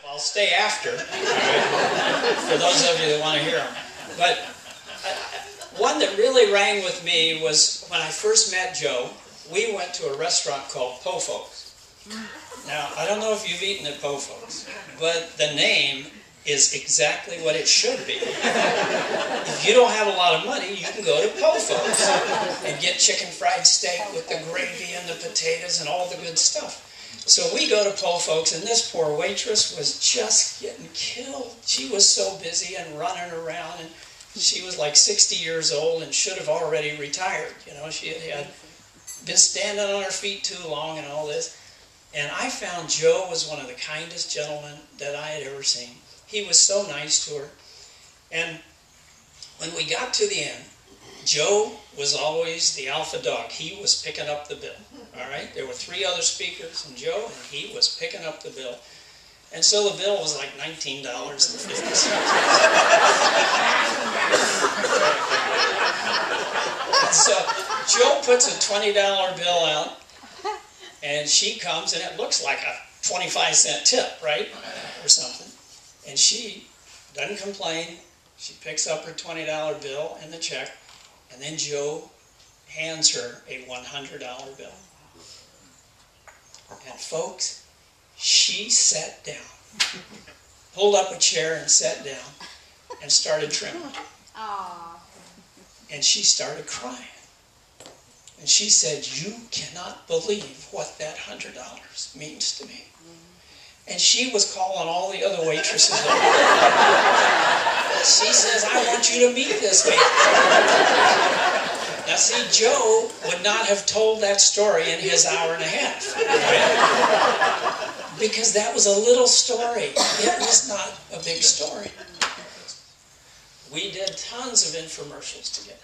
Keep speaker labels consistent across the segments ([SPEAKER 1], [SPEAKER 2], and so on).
[SPEAKER 1] I'll stay after, for those of you that want to hear them. But one that really rang with me was when I first met Joe. We went to a restaurant called Po Folks. Now, I don't know if you've eaten at Po Folks, but the name is exactly what it should be. If you don't have a lot of money, you can go to Po Folks and get chicken fried steak with the gravy and the potatoes and all the good stuff. So we go to Po Folks, and this poor waitress was just getting killed. She was so busy and running around, and she was like 60 years old and should have already retired. You know, she had been standing on her feet too long and all this. And I found Joe was one of the kindest gentlemen that I had ever seen. He was so nice to her. And when we got to the end, Joe was always the alpha dog. He was picking up the bill. All right? There were 3 other speakers and Joe, and he was picking up the bill. And so the bill was like $19.50. So Joe puts a $20 bill out, and she comes, and it looks like a 25-cent tip, right? Or something. And she doesn't complain. She picks up her $20 bill and the check, and then Joe hands her a $100 bill. And folks, she sat down, pulled up a chair and sat down, and started trimming. And she started crying. And she said, "You cannot believe what that $100 means to me." And she was calling all the other waitresses over. She says, "I want you to meet this man." Now see, Joe would not have told that story in his hour and a half. Right? Because that was a little story. It was not a big story. We did tons of infomercials together.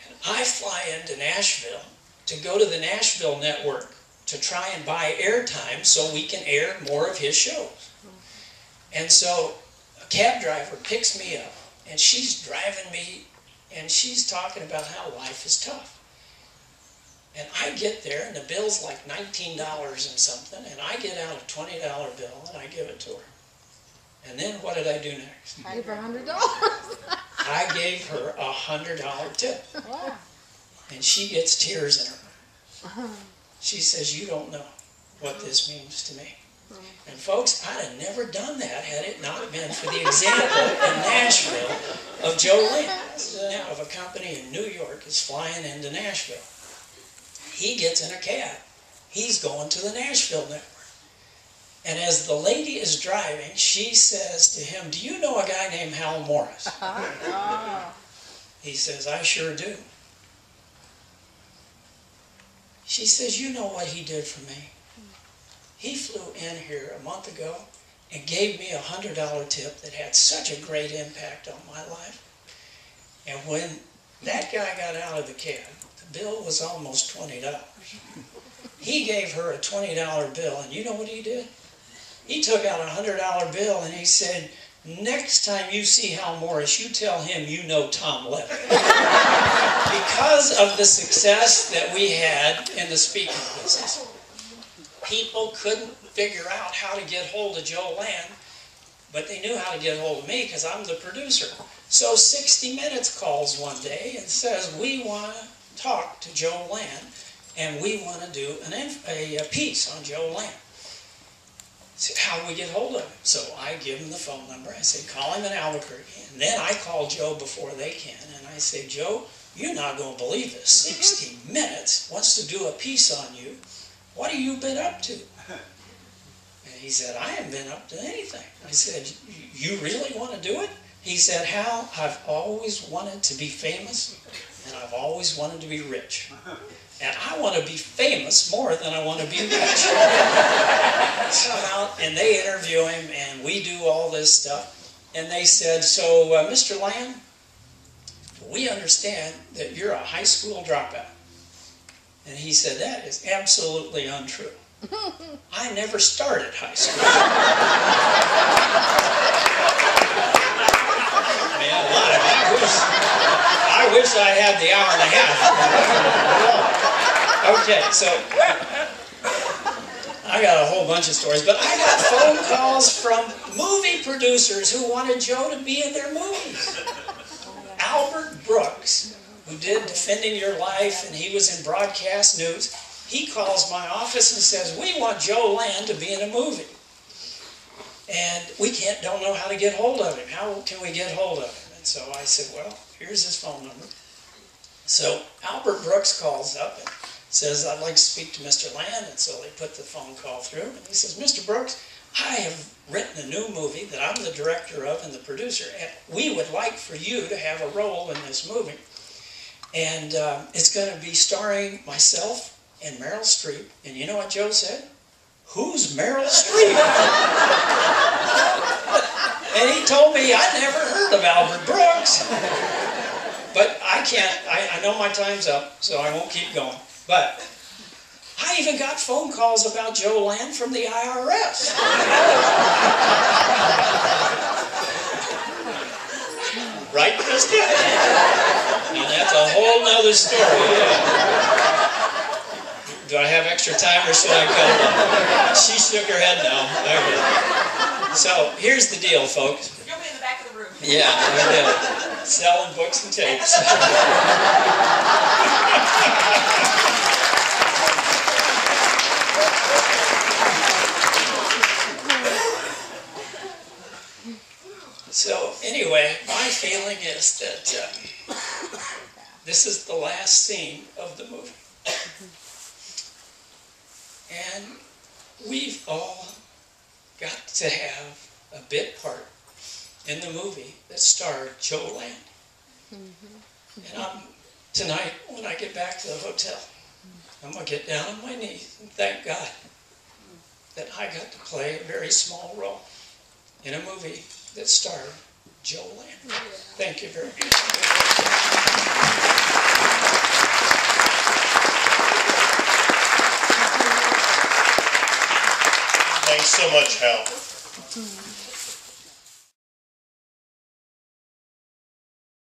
[SPEAKER 1] And I fly into Nashville to go to the Nashville network to try and buy airtime so we can air more of his shows. And so a cab driver picks me up, and she's driving me, and she's talking about how life is tough. And I get there, and the bill's like $19 and something, and I get out a $20 bill, and I give it to her. And then what did I do next?
[SPEAKER 2] I gave her $100.
[SPEAKER 1] I gave her a $100 tip.
[SPEAKER 2] Wow.
[SPEAKER 1] And she gets tears in her. She says, "You don't know what this means to me." And folks, I'd have never done that had it not been for the example in Nashville of Joe Land. Now, if a company in New York is flying into Nashville, he gets in a cab. He's going to the Nashville network. And as the lady is driving, she says to him, "Do you know a guy named Hal Morris?" He says, "I sure do." She says, "You know what he did for me? He flew in here a month ago and gave me a $100 tip that had such a great impact on my life. And when that guy got out of the cab, the bill was almost $20. He gave her a $20 bill, and you know what he did? He took out a $100 bill and he said, 'Next time you see Hal Morris, you tell him you know Tom Levitt.'" Because of the success that we had in the speaking business, people couldn't figure out how to get hold of Joe Land, but they knew how to get hold of me because I'm the producer. So 60 Minutes calls one day and says, "We want to talk to Joe Land, and we want to do a piece on Joe Land." I said, "How do we get hold of him?" So I give him the phone number. I said, "Call him in Albuquerque." And then I call Joe before they can, and I say, "Joe, you're not going to believe this. 60 Minutes wants to do a piece on you. What have you been up to?" And he said, "I haven't been up to anything." I said, "You really want to do it?" He said, "Hal, I've always wanted to be famous, and I've always wanted to be rich. And I want to be famous more than I want to be rich." So come out, and they interview him, and we do all this stuff. And they said, "So, Mr. Land, we understand that you're a high school dropout." And he said, "That is absolutely untrue. I never started high school." Man, I wish I had the hour and a half. Okay, so I I got a whole bunch of stories, but I got phone calls from movie producers who wanted Joe to be in their movies. Albert Brooks, who did Defending Your Life, and he was in broadcast news, he calls my office and says, we want Joe Land to be in a movie. And we don't know how to get hold of him. How can we get hold of him? And so I said, well, here's his phone number. So Albert Brooks calls up and says, I'd like to speak to Mr. Land. And so they put the phone call through. And he says, Mr. Brooks, I have written a new movie that I'm the director of and the producer, and we would like for you to have a role in this movie. And it's going to be starring myself and Meryl Streep. And you know what Joe said? Who's Meryl Streep? And he told me I'd never heard of Albert Brooks. But I know my time's up, so I won't keep going. But I even got phone calls about Joe Land from the IRS. Right, Krista? And that's a whole nother story. Do I have extra time or should I cut it off? She shook her head no. Okay. So here's the deal, folks.
[SPEAKER 2] You'll be in the back of the room.
[SPEAKER 1] Yeah, I did. Selling books and tapes. So anyway, my feeling is that this is the last scene of the movie. And we've all got to have a bit part in the movie that starred Joe Land. And tonight, when I get back to the hotel, I'm going to get down on my knees and thank God that I got to play a very small role in a movie that starred Joe Land. Thank you very much.
[SPEAKER 3] Thanks so much, Hal.